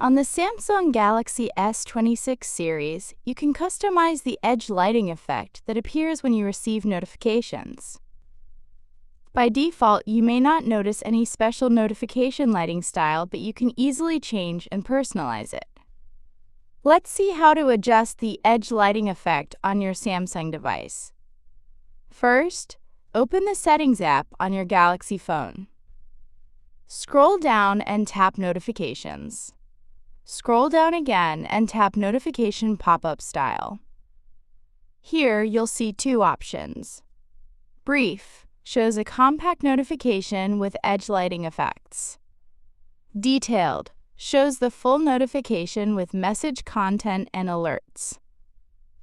On the Samsung Galaxy S26 series, you can customize the edge lighting effect that appears when you receive notifications. By default, you may not notice any special notification lighting style, but you can easily change and personalize it. Let's see how to adjust the edge lighting effect on your Samsung device. First, open the Settings app on your Galaxy phone. Scroll down and tap Notifications. Scroll down again and tap Notification Pop-up Style. Here you'll see two options. Brief shows a compact notification with edge lighting effects. Detailed shows the full notification with message content and alerts.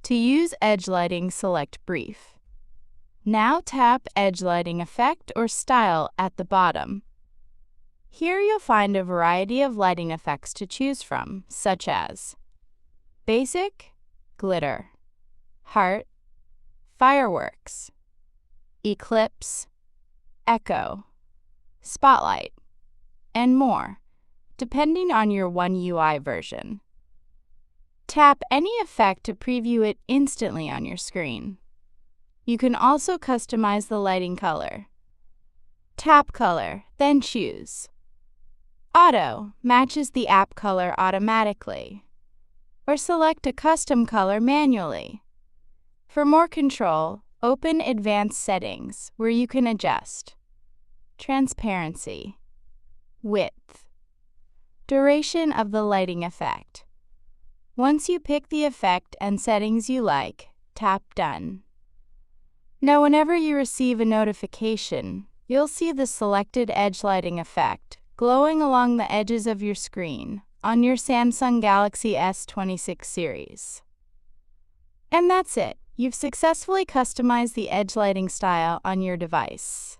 To use edge lighting, select Brief. Now tap Edge Lighting Effect or Style at the bottom. Here you'll find a variety of lighting effects to choose from, such as Basic, Glitter, Heart, Fireworks, Eclipse, Echo, Spotlight, and more, depending on your One UI version. Tap any effect to preview it instantly on your screen. You can also customize the lighting color. Tap Color, then choose. Auto matches the app color automatically, or select a custom color manually. For more control, open Advanced Settings, where you can adjust transparency, width, duration of the lighting effect. Once you pick the effect and settings you like, tap Done. Now, whenever you receive a notification, you'll see the selected edge lighting effect glowing along the edges of your screen on your Samsung Galaxy S26 series. And that's it. You've successfully customized the edge lighting style on your device.